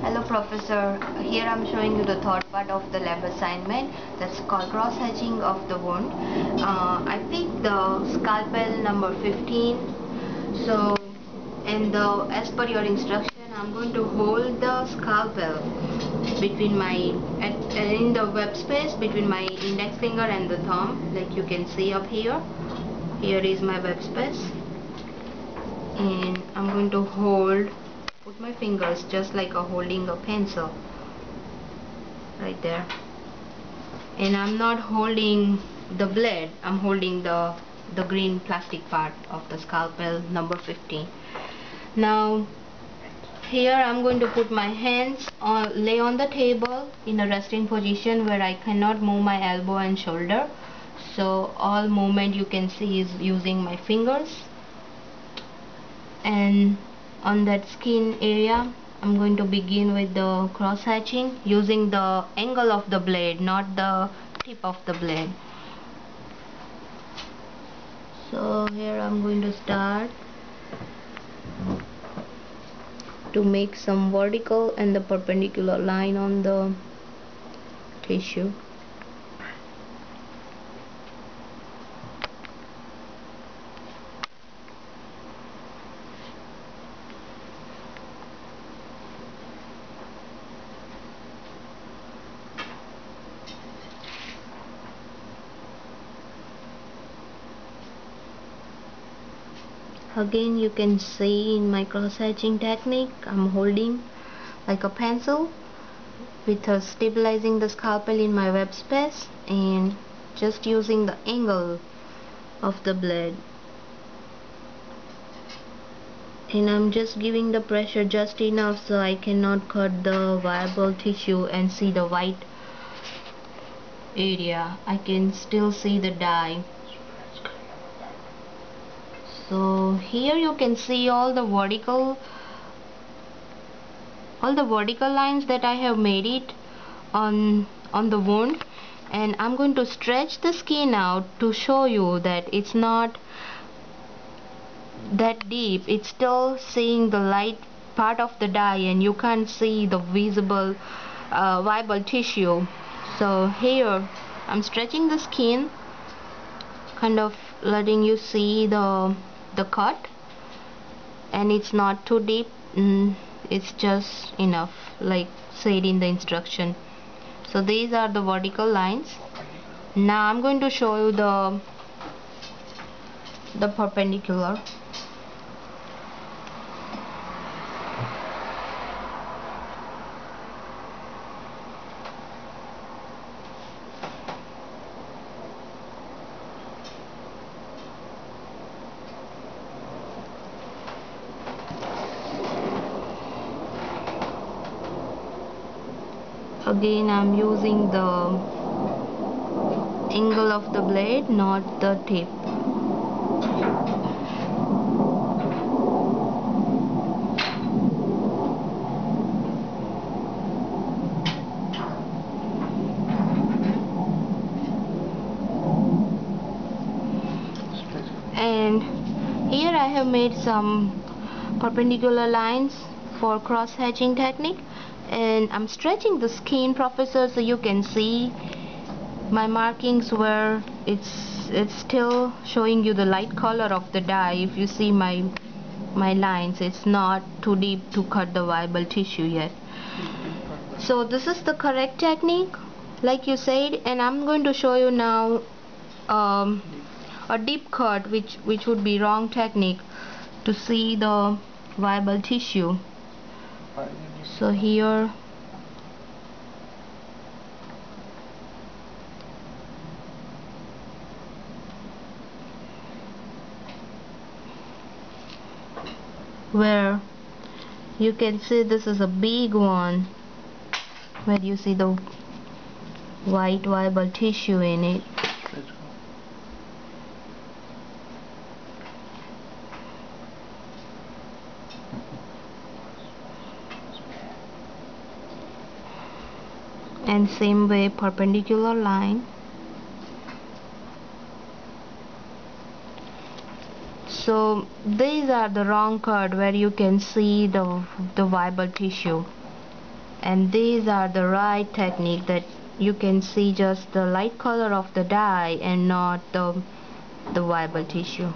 Hello Professor, here I'm showing you the third part of the lab assignment that's called cross-hatching of the wound. I picked the scalpel number 15. So as per your instruction, I'm going to hold the scalpel between in the web space between my index finger and the thumb, like you can see up here. Here is my web space, and I'm going to put my fingers just like holding a pencil right there, and I'm not holding the blade, I'm holding the green plastic part of the scalpel number 15. Now here I'm going to put my hands lay on the table in a resting position where I cannot move my elbow and shoulder, so all movement you can see is using my fingers. And on that skin area, I'm going to begin with the cross hatching using the angle of the blade, not the tip of the blade. So here I'm going to start to make some vertical and the perpendicular line on the tissue. Again, you can see in my cross hatching technique, I'm holding like a pencil with stabilizing the scalpel in my web space and just using the angle of the blade, and I'm just giving the pressure just enough so I cannot cut the viable tissue and see the white area. I can still see the dye. So here you can see all the vertical lines that I have made it on the wound, and I'm going to stretch the skin out to show you that it's not that deep. It's still seeing the light part of the dye and you can't see the visible viable tissue. So here I'm stretching the skin, kind of letting you see the cut, and it's not too deep, it's just enough like said in the instruction. So these are the vertical lines. Now I'm going to show you the perpendicular. Again, I'm using the angle of the blade, not the tip. And here I have made some perpendicular lines for cross hatching technique, and I'm stretching the skin, Professor, so you can see my markings where it's still showing you the light color of the dye. If you see my lines, it's not too deep to cut the viable tissue yet. So this is the correct technique like you said, and I'm going to show you now a deep cut, which would be wrong technique to see the viable tissue. So here where you can see this is a big one where you see the white viable tissue in it. And same way perpendicular line. So these are the wrong cut where you can see the viable tissue. and these are the right technique, that you can see just the light color of the dye and not the viable tissue.